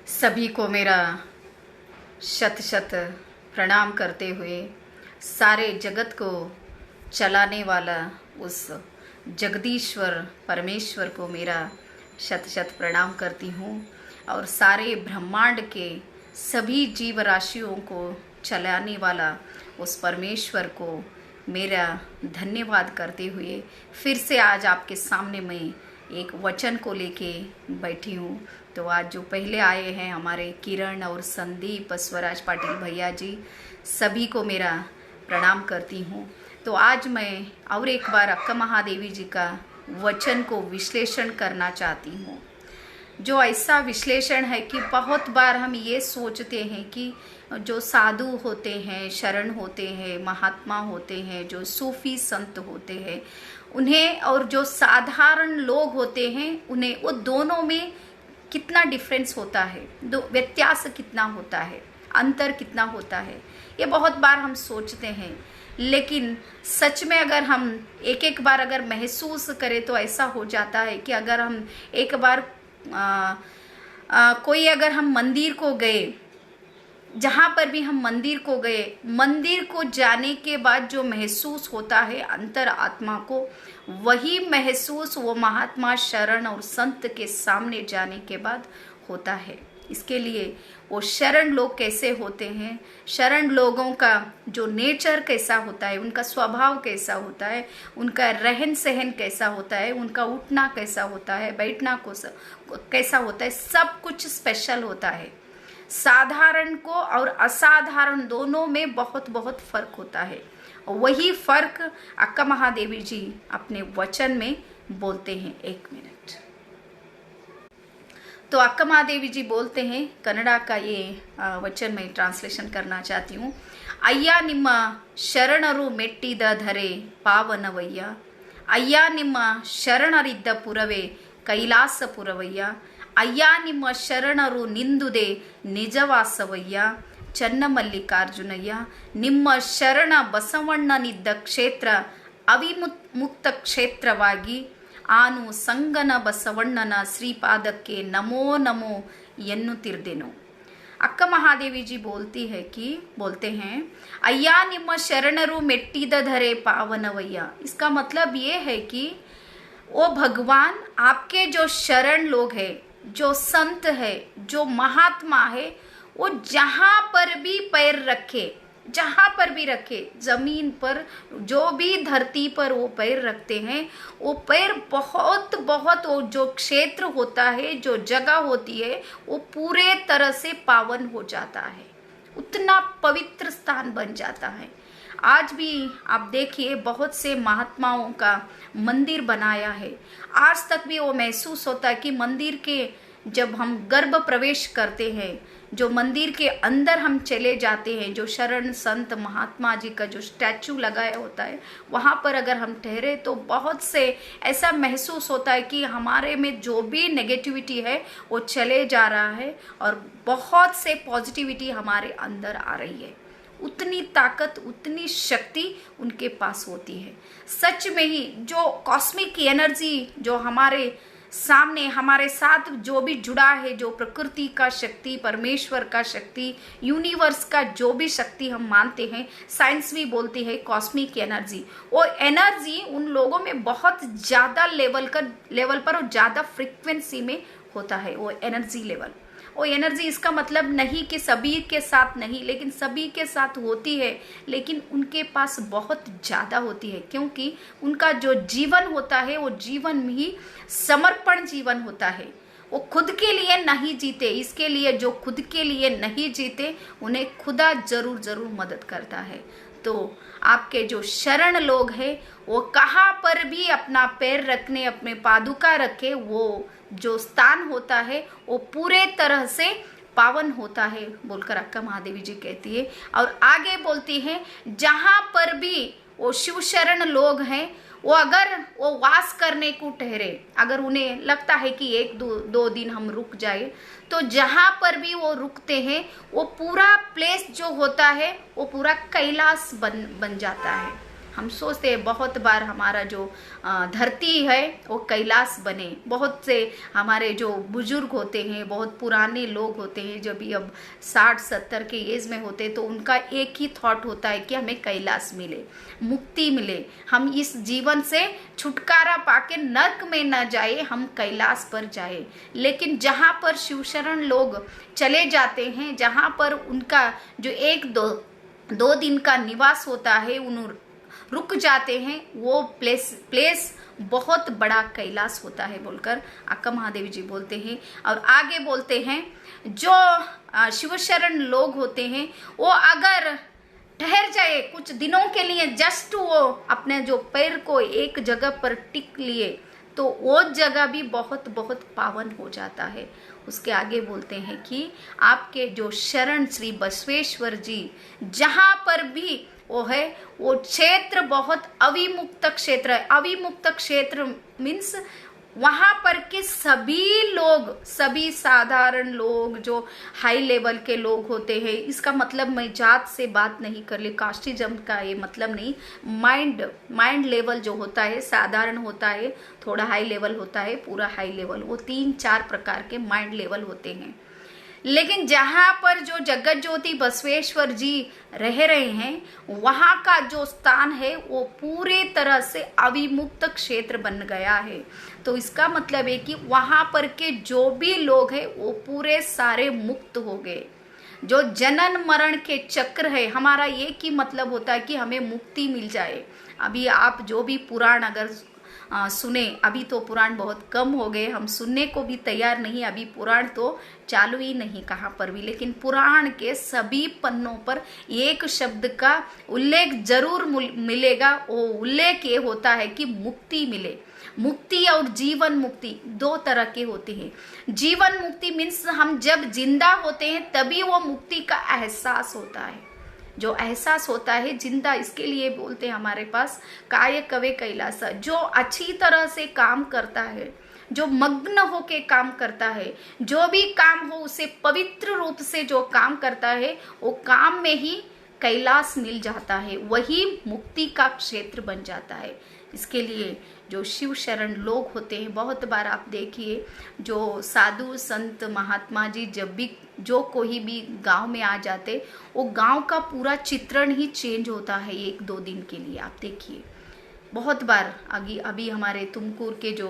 सभी को मेरा शत शत प्रणाम करते हुए सारे जगत को चलाने वाला उस जगदीश्वर परमेश्वर को मेरा शत शत प्रणाम करती हूँ और सारे ब्रह्मांड के सभी जीव राशियों को चलाने वाला उस परमेश्वर को मेरा धन्यवाद करते हुए फिर से आज आपके सामने मैं एक वचन को लेके बैठी हूँ। तो आज जो पहले आए हैं हमारे किरण और संदीप स्वराज पाटिल भैया जी, सभी को मेरा प्रणाम करती हूँ। तो आज मैं और एक बार अक्का महादेवी जी का वचन को विश्लेषण करना चाहती हूँ। जो ऐसा विश्लेषण है कि बहुत बार हम ये सोचते हैं कि जो साधु होते हैं, शरण होते हैं, महात्मा होते हैं, जो सूफी संत होते हैं, उन्हें और जो साधारण लोग होते हैं उन्हें, वो दोनों में कितना डिफरेंस होता है, दो व्यत्यास कितना होता है, अंतर कितना होता है, ये बहुत बार हम सोचते हैं। लेकिन सच में अगर हम एक एक बार अगर महसूस करें तो ऐसा हो जाता है कि अगर हम एक बार कोई अगर हम मंदिर को गए, जहाँ पर भी हम मंदिर को गए, मंदिर को जाने के बाद जो महसूस होता है अंतर आत्मा को, वही महसूस वो महात्मा शरण और संत के सामने जाने के बाद होता है। इसके लिए वो शरण लोग कैसे होते हैं, शरण लोगों का जो नेचर कैसा होता है, उनका स्वभाव कैसा होता है, उनका रहन सहन कैसा होता है, उनका उठना कैसा होता है, बैठना कैसा होता है, सब कुछ स्पेशल होता है। साधारण को और असाधारण दोनों में बहुत बहुत फर्क होता है। वही फर्क अक्का महादेवी जी अपने वचन में बोलते हैं। एक मिनट। तो अक्का महादेवी जी बोलते हैं, कन्नड़ा का ये वचन मैं ट्रांसलेशन करना चाहती हूँ। अय्या निम्म शरणರು ಮೆಟ್ಟಿದ ಧರೆ ಪಾವನವಯ್ಯ, ಅಯ್ಯ ನಿಮ್ಮ ಶರಣರಿದ್ದ ಪುರವೇ ಕೈಲಾಸಪುರವಯ್ಯ, ಅಯ್ಯ ನಿಮ್ಮ ಶರಣರು ನಿಂದುದೆ ನಿಜವಾಸವಯ್ಯ, ಚನ್ನಮಲ್ಲಿಕಾರ್ಜುನಯ್ಯ ನಿಮ್ಮ ಶರಣ ಬಸವಣ್ಣನಿದ್ದ ಕ್ಷೇತ್ರ ಅವಿಮುಕ್ತ ಕ್ಷೇತ್ರವಾಗಿ ಆನು ಸಂಗನ ಬಸವಣ್ಣನ ಶ್ರೀಪಾದಕ್ಕೆ नमो नमो ಎನ್ನುತ್ತಿರ್ದೆನು। अक्का महादेवी जी बोलते हैं अय्या निम्म शरणರು ಮೆಟ್ಟಿದ ಧರೆ ಪಾವನವಯ್ಯ। इसका मतलब ये है कि वो भगवान आपके जो शरण लोग हैं, जो संत है, जो महात्मा है, वो जहाँ पर भी पैर रखे, जहाँ पर भी रखे, जमीन पर जो भी धरती पर वो पैर रखते हैं, वो पैर बहुत बहुत वो जो क्षेत्र होता है, जो जगह होती है, वो पूरे तरह से पावन हो जाता है, उतना पवित्र स्थान बन जाता है। आज भी आप देखिए बहुत से महात्माओं का मंदिर बनाया है। आज तक भी वो महसूस होता है कि मंदिर के जब हम गर्भ प्रवेश करते हैं, जो मंदिर के अंदर हम चले जाते हैं, जो शरण संत महात्मा जी का जो स्टैचू लगाया होता है, वहाँ पर अगर हम ठहरे तो बहुत से ऐसा महसूस होता है कि हमारे में जो भी नेगेटिविटी है वो चले जा रहा है और बहुत से पॉजिटिविटी हमारे अंदर आ रही है। उतनी ताकत, उतनी शक्ति उनके पास होती है। सच में ही जो कॉस्मिक एनर्जी जो हमारे सामने हमारे साथ जो भी जुड़ा है, जो प्रकृति का शक्ति, परमेश्वर का शक्ति, यूनिवर्स का जो भी शक्ति हम मानते हैं, साइंस भी बोलती है कॉस्मिक एनर्जी, वो एनर्जी उन लोगों में बहुत ज़्यादा लेवल पर और ज़्यादा फ्रीक्वेंसी में होता है। वो एनर्जी लेवल, वो एनर्जी, इसका मतलब नहीं कि सभी के साथ नहीं, लेकिन सभी के साथ होती है, लेकिन उनके पास बहुत ज़्यादा होती है, क्योंकि उनका जो जीवन होता है वो जीवन में ही समर्पण जीवन होता है। वो खुद के लिए नहीं जीते, इसके लिए जो खुद के लिए नहीं जीते उन्हें खुदा जरूर जरूर मदद करता है। तो आपके जो शरण लोग हैं वो कहाँ पर भी अपना पैर रखने, अपने पादुका रखे, वो जो स्थान होता है वो पूरे तरह से पावन होता है बोलकर अक्का महादेवी जी कहती है। और आगे बोलती है जहाँ पर भी वो शिव शरण लोग हैं, वो अगर वो वास करने को ठहरे, अगर उन्हें लगता है कि एक दो दिन हम रुक जाए, तो जहाँ पर भी वो रुकते हैं वो पूरा प्लेस जो होता है वो पूरा कैलाश बन जाता है। हम सोचते हैं बहुत बार हमारा जो धरती है वो कैलाश बने। बहुत से हमारे जो बुजुर्ग होते हैं, बहुत पुराने लोग होते हैं, जो भी अब 60-70 के एज में होते, तो उनका एक ही थॉट होता है कि हमें कैलाश मिले, मुक्ति मिले, हम इस जीवन से छुटकारा पाके नर्क में न जाए, हम कैलाश पर जाए। लेकिन जहाँ पर शिवशरण लोग चले जाते हैं, जहाँ पर उनका जो 1-2 दिन का निवास होता है, उन रुक जाते हैं, वो प्लेस बहुत बड़ा कैलाश होता है बोलकर अक्का महादेवी जी बोलते हैं। और आगे बोलते हैं जो शिवशरण लोग होते हैं वो अगर ठहर जाए कुछ दिनों के लिए, जस्ट वो अपने जो पैर को एक जगह पर टिक लिए, तो वो जगह भी बहुत बहुत पावन हो जाता है। उसके आगे बोलते हैं कि आपके जो शरण श्री बसवेश्वर जी जहाँ पर भी वो है, वो क्षेत्र बहुत अविमुक्त क्षेत्र है। अविमुक्त क्षेत्र मीन्स वहाँ पर के सभी लोग, सभी साधारण लोग जो हाई लेवल के लोग होते हैं, इसका मतलब मैं जात से बात नहीं कर ली, कास्टिज्म का ये मतलब नहीं, माइंड लेवल जो होता है, साधारण होता है, थोड़ा हाई लेवल होता है, पूरा हाई लेवल, वो 3-4 प्रकार के माइंड लेवल होते हैं। लेकिन जहाँ पर जो जगत ज्योति बसवेश्वर जी रह रहे हैं, वहाँ का जो स्थान है वो पूरे तरह से अविमुक्त क्षेत्र बन गया है। तो इसका मतलब है कि वहाँ पर के जो भी लोग हैं वो पूरे सारे मुक्त हो गए। जो जनन मरण के चक्र है, हमारा एक ही मतलब होता है कि हमें मुक्ति मिल जाए। अभी आप जो भी पुराण अगर सुने, अभी तो पुराण बहुत कम हो गए, हम सुनने को भी तैयार नहीं, अभी पुराण तो चालू ही नहीं कहाँ पर भी, लेकिन पुराण के सभी पन्नों पर एक शब्द का उल्लेख जरूर मिलेगा। वो उल्लेख ये होता है कि मुक्ति मिले। मुक्ति और जीवन मुक्ति 2 तरह के होते हैं। जीवन मुक्ति मीन्स हम जब जिंदा होते हैं तभी वो मुक्ति का एहसास होता है। जो एहसास होता है जिंदा, इसके लिए बोलते हैं हमारे पास काय कवे कैलाश। जो अच्छी तरह से काम करता है, जो मग्न होके काम करता है, जो भी काम हो उसे पवित्र रूप से जो काम करता है, वो काम में ही कैलाश मिल जाता है, वही मुक्ति का क्षेत्र बन जाता है। इसके लिए जो शिव शरण लोग होते हैं, बहुत बार आप देखिए जो साधु संत महात्मा जी जब भी जो कोई भी गांव में आ जाते, वो गांव का पूरा चित्रण ही चेंज होता है 1-2 दिन के लिए। आप देखिए बहुत बार अभी हमारे तुमकुर के जो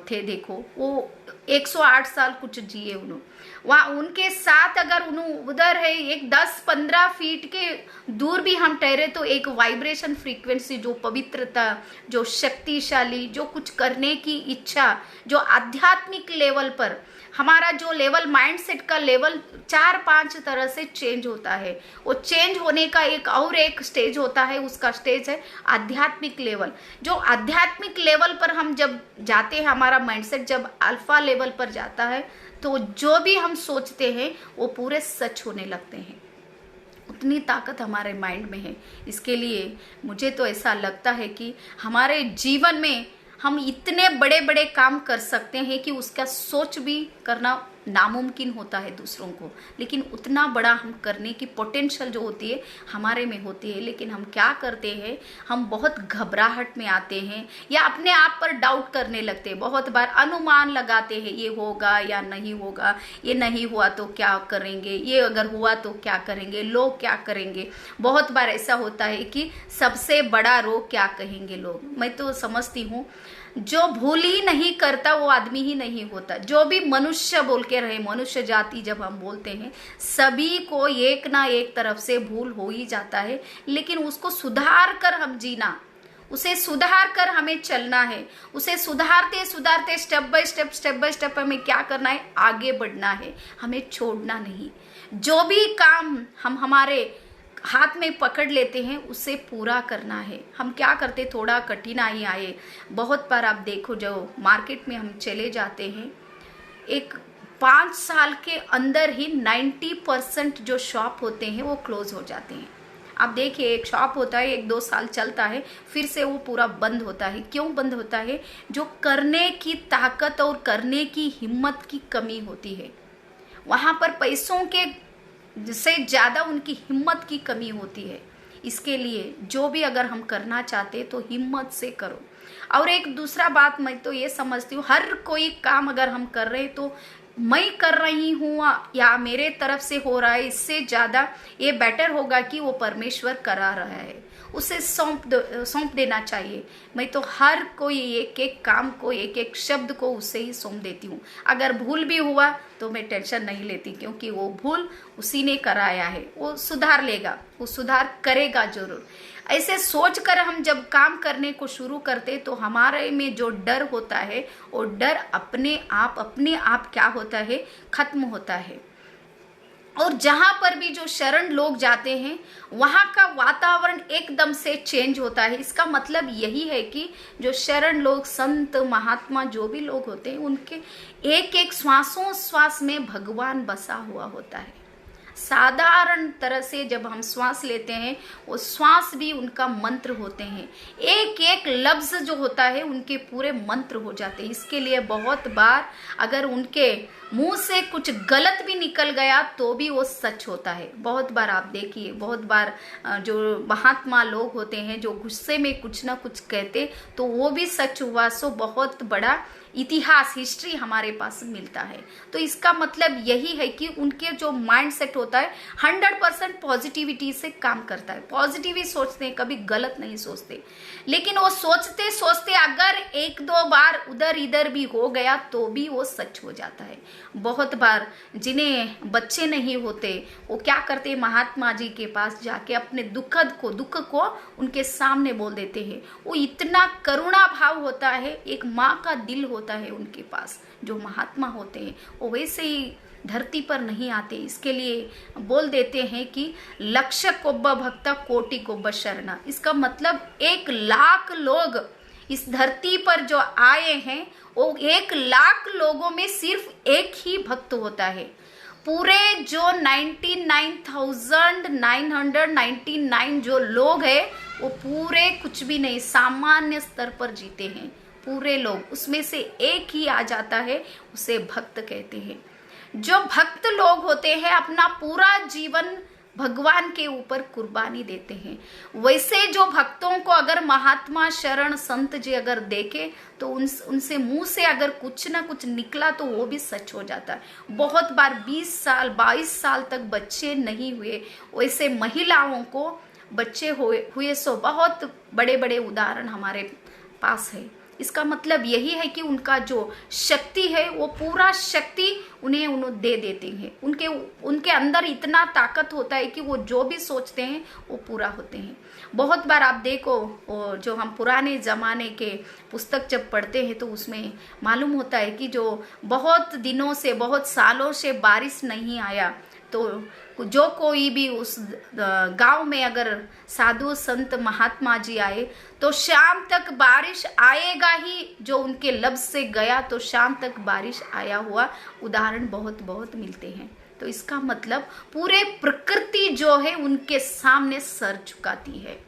थे, देखो वो 108 साल कुछ जिए उन्होंने, वहाँ उनके साथ अगर उधर है एक 10-15 फीट के दूर भी हम ठहरे तो एक वाइब्रेशन फ्रीक्वेंसी, जो पवित्रता, जो शक्तिशाली, जो कुछ करने की इच्छा, जो आध्यात्मिक लेवल पर हमारा जो लेवल, माइंडसेट का लेवल 4-5 तरह से चेंज होता है। वो चेंज होने का एक स्टेज होता है, उसका स्टेज है आध्यात्मिक लेवल। जो आध्यात्मिक लेवल पर हम जब जाते हैं, हमारा माइंडसेट जब अल्फा लेवल पर जाता है, तो जो भी हम सोचते हैं वो पूरे सच होने लगते हैं। उतनी ताकत हमारे माइंड में है। इसके लिए मुझे तो ऐसा लगता है कि हमारे जीवन में हम इतने बड़े बड़े काम कर सकते हैं कि उसका सोच भी करना नामुमकिन होता है दूसरों को, लेकिन उतना बड़ा हम करने की पोटेंशियल जो होती है हमारे में होती है। लेकिन हम क्या करते हैं, हम बहुत घबराहट में आते हैं या अपने आप पर डाउट करने लगते हैं। बहुत बार अनुमान लगाते हैं, ये होगा या नहीं होगा, ये नहीं हुआ तो क्या करेंगे, ये अगर हुआ तो क्या करेंगे, लोग क्या करेंगे। बहुत बार ऐसा होता है कि सबसे बड़ा रोग क्या कहेंगे लोग। मैं तो समझती हूँ जो भूल ही नहीं करता वो आदमी ही नहीं होता। जो भी मनुष्य बोल के रहे, मनुष्य जाति जब हम बोलते हैं, सभी को एक ना एक तरफ से भूल हो ही जाता है, लेकिन उसको सुधार कर हम जीना, उसे सुधार कर हमें चलना है। उसे सुधारते सुधारते स्टेप बाय स्टेप हमें क्या करना है, आगे बढ़ना है, हमें छोड़ना नहीं। जो भी काम हम हमारे हाथ में पकड़ लेते हैं उसे पूरा करना है। हम क्या करते, थोड़ा कठिनाई आए, बहुत बार आप देखो जो मार्केट में हम चले जाते हैं, एक 5 साल के अंदर ही 90% जो शॉप होते हैं वो क्लोज हो जाते हैं। आप देखिए एक शॉप होता है 1-2 साल चलता है, फिर से वो पूरा बंद होता है। क्यों बंद होता है? जो करने की ताकत और करने की हिम्मत की कमी होती है। वहाँ पर पैसों के से ज़्यादा उनकी हिम्मत की कमी होती है। इसके लिए जो भी अगर हम करना चाहते तो हिम्मत से करो। और एक दूसरा बात मैं तो ये समझती हूँ, हर कोई काम अगर हम कर रहे हैं तो मैं कर रही हूँ या मेरे तरफ से हो रहा है, इससे ज़्यादा ये बेटर होगा कि वो परमेश्वर करा रहा है, उसे सौंप देना चाहिए। मैं तो हर कोई एक एक काम को, एक एक शब्द को उसे ही सौंप देती हूँ। अगर भूल भी हुआ तो मैं टेंशन नहीं लेती, क्योंकि वो भूल उसी ने कराया है, वो सुधार लेगा, वो सुधार करेगा जरूर। ऐसे सोच कर हम जब काम करने को शुरू करते तो हमारे में जो डर होता है वो डर अपने आप क्या होता है, खत्म होता है। और जहां पर भी जो शरण लोग जाते हैं वहां का वातावरण एकदम से चेंज होता है। इसका मतलब यही है कि जो शरण लोग, संत महात्मा जो भी लोग होते हैं, उनके एक एक श्वासों श्वास में भगवान बसा हुआ होता है। साधारण तरह से जब हम श्वास लेते हैं वो श्वास भी उनका मंत्र होते हैं, एक एक लफ्ज जो होता है उनके पूरे मंत्र हो जाते हैं। इसके लिए बहुत बार अगर उनके मुंह से कुछ गलत भी निकल गया तो भी वो सच होता है। बहुत बार आप देखिए, बहुत बार जो महात्मा लोग होते हैं जो गुस्से में कुछ ना कुछ कहते तो वो भी सच हुआ। सो बहुत बड़ा इतिहास, हिस्ट्री हमारे पास मिलता है। तो इसका मतलब यही है कि उनके जो माइंड सेट होता है 100% पॉजिटिविटी से काम करता है। पॉजिटिव ही सोचते हैं, कभी गलत नहीं सोचते। लेकिन वो सोचते सोचते अगर एक दो बार उधर इधर भी हो गया तो भी वो सच हो जाता है। बहुत बार जिन्हें बच्चे नहीं होते वो क्या करते, महात्मा जी के पास जाके अपने दुख को उनके सामने बोल देते हैं। वो इतना करुणा भाव होता है, एक माँ का दिल होता है उनके पास। जो महात्मा होते हैं वो वैसे ही धरती पर नहीं आते। इसके लिए बोल देते हैं कि लक्ष्य कोब्ब भक्ता कोटि कोब्ब शरणा। इसका मतलब 1,00,000 लोग इस धरती पर जो आए हैं वो 1,00,000 लोगों में सिर्फ एक ही भक्त होता है। पूरे जो 99,999 जो लोग हैं वो पूरे कुछ भी नहीं, सामान्य स्तर पर जीते हैं पूरे लोग। उसमें से एक ही आ जाता है, उसे भक्त कहते हैं। जो भक्त लोग होते हैं अपना पूरा जीवन भगवान के ऊपर कुर्बानी देते हैं। वैसे जो भक्तों को अगर महात्मा शरण संत जी अगर देखे तो उनसे मुंह से अगर कुछ ना कुछ निकला तो वो भी सच हो जाता है। बहुत बार 20 साल 22 साल तक बच्चे नहीं हुए, वैसे महिलाओं को बच्चे हुए सो बहुत बड़े बड़े उदाहरण हमारे पास है। इसका मतलब यही है कि उनका जो शक्ति है वो पूरा शक्ति उन्हें दे देते हैं। उनके अंदर इतना ताकत होता है कि वो जो भी सोचते हैं वो पूरा होते हैं। बहुत बार आप देखो जो हम पुराने ज़माने के पुस्तक जब पढ़ते हैं तो उसमें मालूम होता है कि जो बहुत दिनों से, बहुत सालों से बारिश नहीं आया तो जो कोई भी उस गांव में अगर साधु संत महात्मा जी आए तो शाम तक बारिश आएगा ही। जो उनके लफ्ज से गया तो शाम तक बारिश आया हुआ उदाहरण बहुत बहुत मिलते हैं। तो इसका मतलब पूरे प्रकृति जो है उनके सामने सर झुकाती है।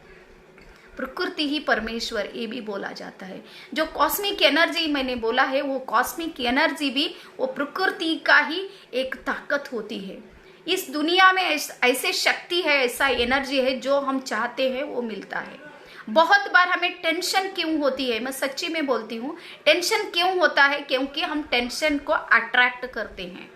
प्रकृति ही परमेश्वर, ये भी बोला जाता है। जो कॉस्मिक एनर्जी मैंने बोला है वो कॉस्मिक एनर्जी भी वो प्रकृति का ही एक ताकत होती है। इस दुनिया में ऐसे शक्ति है, ऐसा एनर्जी है जो हम चाहते हैं वो मिलता है। बहुत बार हमें टेंशन क्यों होती है, मैं सच्ची में बोलती हूँ, टेंशन क्यों होता है? क्योंकि हम टेंशन को अट्रैक्ट करते हैं।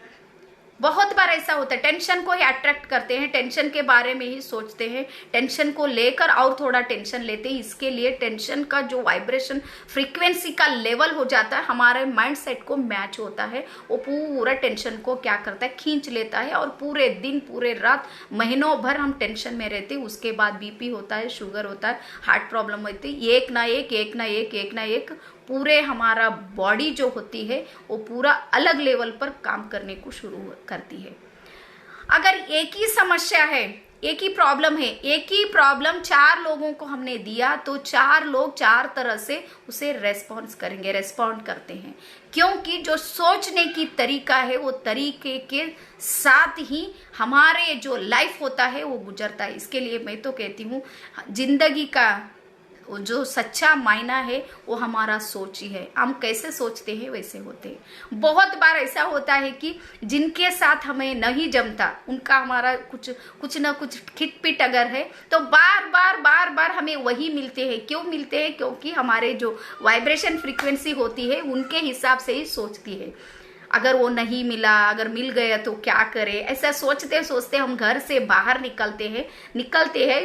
बहुत बार ऐसा होता है, टेंशन को ही अट्रैक्ट करते हैं, टेंशन के बारे में ही सोचते हैं, टेंशन को लेकर और थोड़ा टेंशन लेते हैं। इसके लिए टेंशन का जो वाइब्रेशन फ्रीक्वेंसी का लेवल हो जाता है हमारे माइंड सेट को मैच होता है, वो पूरा टेंशन को क्या करता है, खींच लेता है। और पूरे दिन पूरे रात महीनों भर हम टेंशन में रहते हैं। उसके बाद बीपी होता है, शुगर होता है, हार्ट प्रॉब्लम होती है, एक ना एक पूरे हमारा बॉडी जो होती है वो पूरा अलग लेवल पर काम करने को शुरू करती है। अगर एक ही समस्या है, एक ही प्रॉब्लम है, एक ही प्रॉब्लम 4 लोगों को हमने दिया तो 4 लोग 4 तरह से उसे रेस्पॉन्ड करते हैं। क्योंकि जो सोचने की तरीका है वो तरीके के साथ ही हमारे जो लाइफ होता है वो गुजरता है। इसके लिए मैं तो कहती हूँ जिंदगी का जो सच्चा मायना है वो हमारा सोच ही है। हम कैसे सोचते हैं वैसे होते हैं। बहुत बार ऐसा होता है कि जिनके साथ हमें नहीं जमता उनका हमारा कुछ ना कुछ खिटपिट अगर है तो बार बार हमें वही मिलते हैं। क्यों मिलते हैं? क्योंकि हमारे जो वाइब्रेशन फ्रीक्वेंसी होती है उनके हिसाब से ही सोचती है। अगर वो नहीं मिला, अगर मिल गया तो क्या करें, ऐसा सोचते सोचते हम घर से बाहर निकलते हैं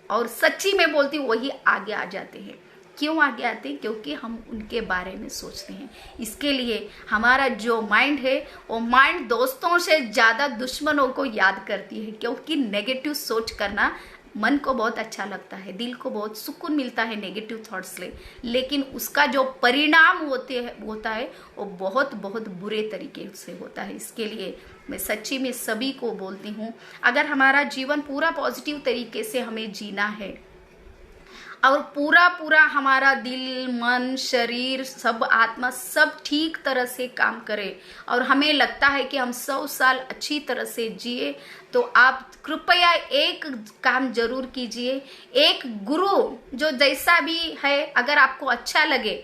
और सच्ची में बोलती हूँ वही आगे आ जाते हैं। क्यों आगे आते हैं? क्योंकि हम उनके बारे में सोचते हैं। इसके लिए हमारा जो माइंड है वो माइंड दोस्तों से ज़्यादा दुश्मनों को याद करती है, क्योंकि नेगेटिव सोच करना मन को बहुत अच्छा लगता है, दिल को बहुत सुकून मिलता है नेगेटिव थॉट्स से, लेकिन उसका जो परिणाम होता है वो बहुत बहुत बुरे तरीके से होता है। इसके लिए मैं सच्ची में सभी को बोलती हूँ, अगर हमारा जीवन पूरा पॉजिटिव तरीके से हमें जीना है और पूरा हमारा दिल, मन, शरीर, सब आत्मा सब ठीक तरह से काम करे और हमें लगता है कि हम 100 साल अच्छी तरह से जिए, तो आप कृपया एक काम जरूर कीजिए। एक गुरु जो जैसा भी है, अगर आपको अच्छा लगे,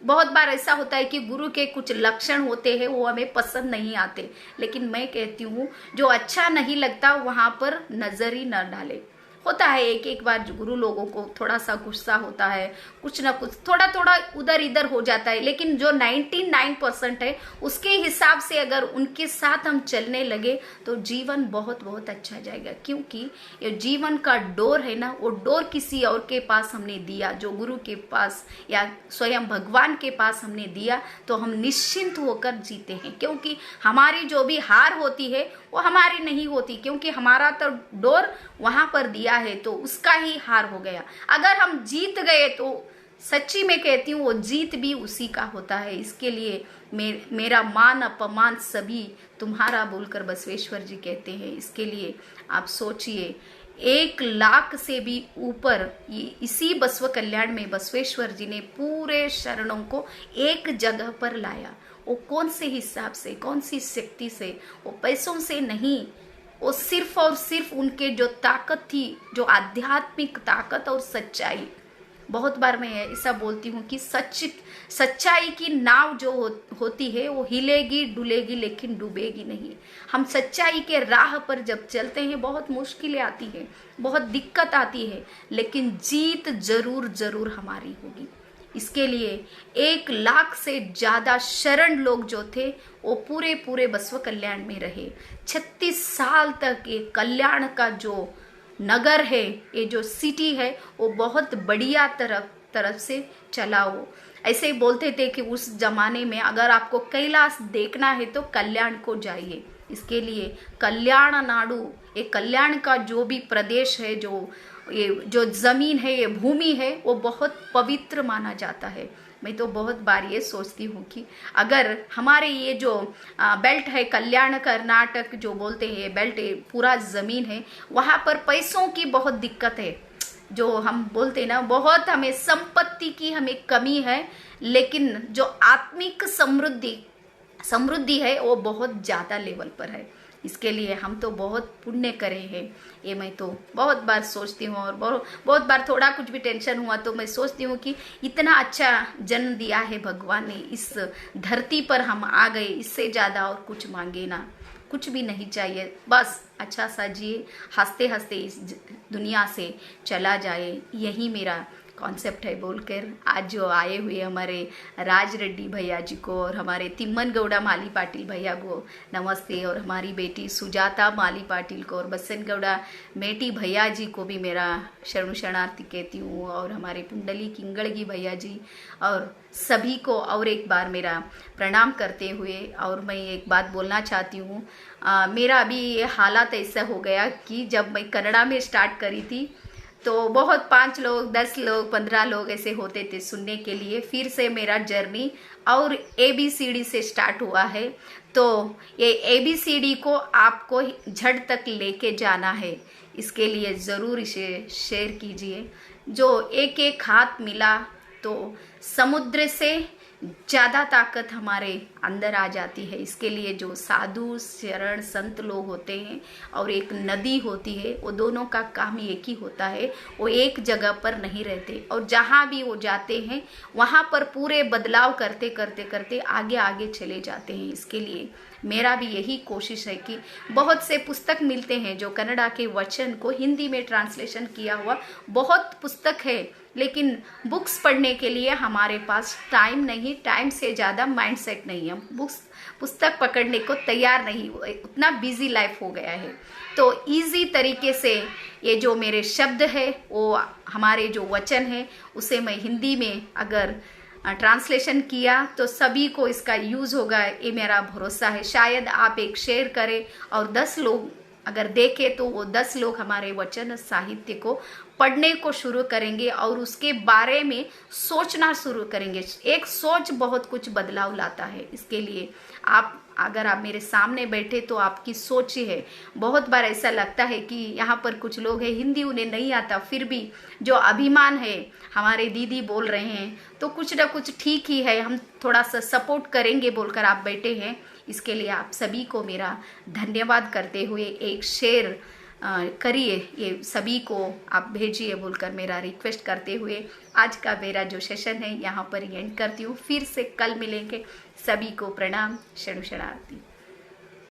बहुत बार ऐसा होता है कि गुरु के कुछ लक्षण होते हैं वो हमें पसंद नहीं आते, लेकिन मैं कहती हूँ जो अच्छा नहीं लगता वहां पर नजर ही न डाले। होता है एक बार गुरु लोगों को थोड़ा सा गुस्सा होता है, कुछ ना कुछ थोड़ा उधर इधर हो जाता है, लेकिन जो 99% है उसके हिसाब से अगर उनके साथ हम चलने लगे तो जीवन बहुत बहुत अच्छा जाएगा। क्योंकि ये जीवन का डोर है ना, वो डोर किसी और के पास हमने दिया, जो गुरु के पास या स्वयं भगवान के पास हमने दिया, तो हम निश्चिंत होकर जीते हैं। क्योंकि हमारी जो भी हार होती है वो हमारी नहीं होती, क्योंकि हमारा तो डोर वहां पर दिया है, तो उसका ही हार हो गया। अगर हम जीत गए तो सच्ची में कहती हूँ वो जीत भी उसी का होता है। इसके लिए मेरा मान अपमान सभी तुम्हारा बोलकर बसवेश्वर जी कहते हैं। इसके लिए आप सोचिए, 1 लाख से भी ऊपर इसी बसव कल्याण में बसवेश्वर जी ने पूरे शरणों को एक जगह पर लाया। वो कौन से हिसाब से, कौन सी शक्ति से? वो पैसों से नहीं, वो सिर्फ और सिर्फ उनके जो ताकत थी, जो आध्यात्मिक ताकत और सच्चाई। बहुत बार मैं ऐसा बोलती हूँ कि सच्चाई की नाव जो होती है वो हिलेगी डुलेगी लेकिन डूबेगी नहीं। हम सच्चाई के राह पर जब चलते हैं बहुत मुश्किलें आती हैं, बहुत दिक्कत आती है, लेकिन जीत जरूर हमारी होगी। इसके लिए 1 लाख से ज्यादा शरण लोग जो थे वो पूरे बसव कल्याण में रहे। 36 साल तक ये कल्याण का जो नगर है, ये जो सिटी है, वो बहुत बढ़िया तरफ से चला। वो ऐसे ही बोलते थे कि उस जमाने में अगर आपको कैलाश देखना है तो कल्याण को जाइए। इसके लिए कल्याण नाडु, ये कल्याण का जो भी प्रदेश है, ये जो जमीन है, ये भूमि है, वो बहुत पवित्र माना जाता है। मैं तो बहुत बार ये सोचती हूँ कि अगर हमारे ये जो बेल्ट है, कल्याण कर्नाटक जो बोलते हैं, ये बेल्ट पूरा जमीन है, वहां पर पैसों की बहुत दिक्कत है। जो हम बोलते हैं ना, बहुत हमें संपत्ति की हमें कमी है, लेकिन जो आत्मिक समृद्धि है वो बहुत ज्यादा लेवल पर है। इसके लिए हम तो बहुत पुण्य करे हैं, ये मैं तो बहुत बार सोचती हूँ। और बहुत बार थोड़ा कुछ भी टेंशन हुआ तो मैं सोचती हूँ कि इतना अच्छा जन्म दिया है भगवान ने, इस धरती पर हम आ गए, इससे ज़्यादा और कुछ मांगे ना, कुछ भी नहीं चाहिए। बस अच्छा सा जिए, हंसते हंसते इस दुनिया से चला जाए, यही मेरा कॉन्सेप्ट है बोलकर आज जो आए हुए हमारे राज रेड्डी भैया जी को और हमारे तिम्मन गौड़ा माली पाटिल भैया को नमस्ते, और हमारी बेटी सुजाता माली पाटिल को और बसन गौड़ा मेटी भैया जी को भी मेरा शरणार्थी कहती हूँ, और हमारे पुंडली किंगड़गी भैया जी और सभी को और एक बार मेरा प्रणाम करते हुए। और मैं एक बात बोलना चाहती हूँ, मेरा अभी ये हालात ऐसा हो गया कि जब मैं कन्नड़ा में स्टार्ट करी थी तो बहुत 5 लोग, 10 लोग, 15 लोग ऐसे होते थे सुनने के लिए। फिर से मेरा जर्नी और ABCD से स्टार्ट हुआ है, तो ये ABCD को आपको झट तक लेके जाना है। इसके लिए ज़रूर इसे शेयर कीजिए। जो एक हाथ मिला तो समुद्र से ज़्यादा ताकत हमारे अंदर आ जाती है। इसके लिए जो साधु शरण संत लोग होते हैं और एक नदी होती है, वो दोनों का काम एक ही होता है। वो एक जगह पर नहीं रहते और जहाँ भी वो जाते हैं वहाँ पर पूरे बदलाव करते करते करते आगे आगे चले जाते हैं। इसके लिए मेरा भी यही कोशिश है कि बहुत से पुस्तक मिलते हैं जो कन्नड़ा के वचन को हिंदी में ट्रांसलेशन किया हुआ बहुत पुस्तक है, लेकिन बुक्स पढ़ने के लिए हमारे पास टाइम नहीं, टाइम से ज़्यादा माइंडसेट नहीं है। बुक्स पुस्तक पकड़ने को तैयार नहीं, उतना बिजी लाइफ हो गया है। तो इजी तरीके से ये जो मेरे शब्द है, वो हमारे जो वचन है, उसे मैं हिंदी में अगर ट्रांसलेशन किया तो सभी को इसका यूज़ होगा, ये मेरा भरोसा है। शायद आप एक शेयर करें और 10 लोग अगर देखें तो वो 10 लोग हमारे वचन साहित्य को पढ़ने को शुरू करेंगे और उसके बारे में सोचना शुरू करेंगे। एक सोच बहुत कुछ बदलाव लाता है। इसके लिए आप अगर आप मेरे सामने बैठे तो आपकी सोच ही है। बहुत बार ऐसा लगता है कि यहाँ पर कुछ लोग हैं हिंदी उन्हें नहीं आता, फिर भी जो अभिमान है हमारे दीदी बोल रहे हैं तो कुछ ना कुछ ठीक ही है, हम थोड़ा सा सपोर्ट करेंगे बोलकर आप बैठे हैं। इसके लिए आप सभी को मेरा धन्यवाद करते हुए एक शेयर करिए, ये सभी को आप भेजिए बोलकर मेरा रिक्वेस्ट करते हुए आज का मेरा जो सेशन है यहाँ पर एंड करती हूँ। फिर से कल मिलेंगे। सभी को प्रणाम, शरणु शरणार्थी।